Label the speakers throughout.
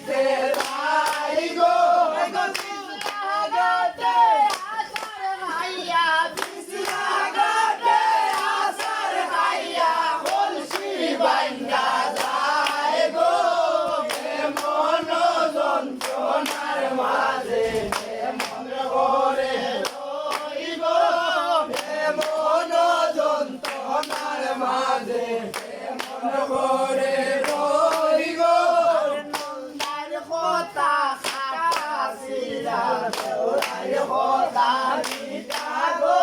Speaker 1: দিতে রাই গো বিছনাঘাটে আসার ভাইয়া বিছনাঘাটে আসার ভাইয়া কলসি বাইন্দা যায় গো মন যন্ত্রণার মাঝে মন করে রই গো মন যন্ত্রণার মাঝে মন করে রই গো নন্দার কথা খাসিরা দেওরার কথা মিটা গো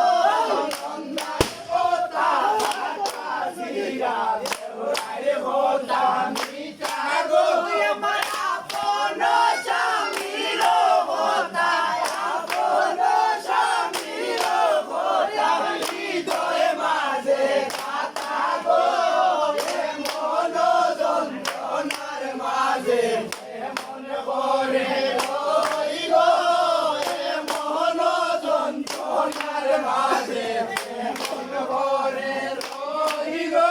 Speaker 1: নন্দার কথা খাসিরা দেওরার কথা মিটা গো আমার আপন স্বামীর কথা আপন স্বামীর কথা হৃদয় মাঝে কথা গো মন যন্ত্রণার মাঝে মন করে রই গো মন যন্ত্রণার মাঝে মন করে রই গো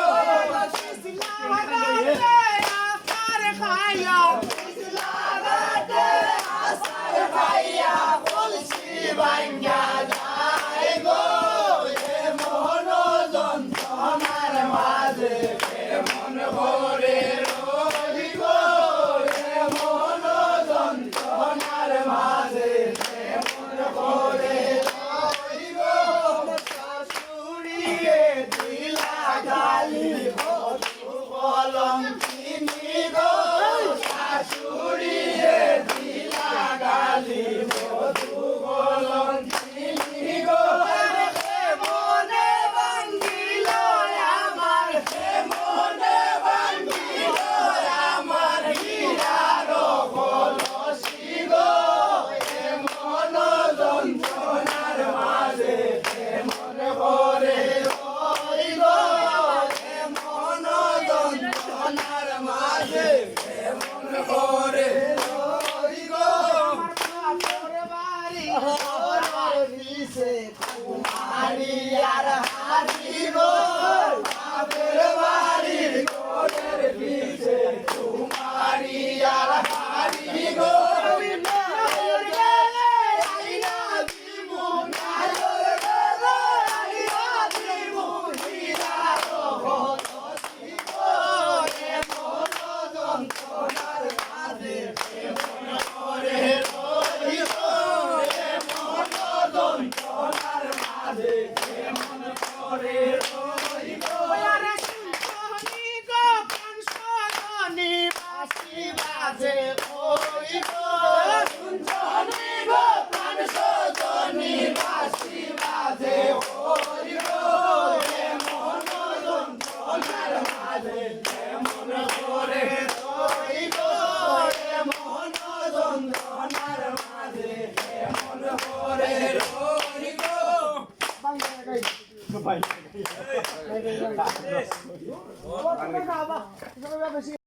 Speaker 1: আসার খাইয়া বিছনাঘাটে আসার খাইয়া কলসি বাইন্দা যায় গো মন যন্ত্রণার মাঝে মন করে রই গো মন যন্ত্রণার মাঝে মন করে রই গো শাশুড়িয়ে দিলা গালি বলম চিনি গো শাশুড়িয়ে দিলা গালি বলম চিনি গো মনে ভাঙ্গিল আমার মনে ভাঙ্গিল আমার হীরার কলসি গো মন যন্ত্রণার মাঝে মন করে রই গো মন যন্ত্রণার মাঝে মন করে রই গো কুমারী আর হারি গো বাপের বাড়ির কোটের পিছে কুমারী আর হারি গো Bye.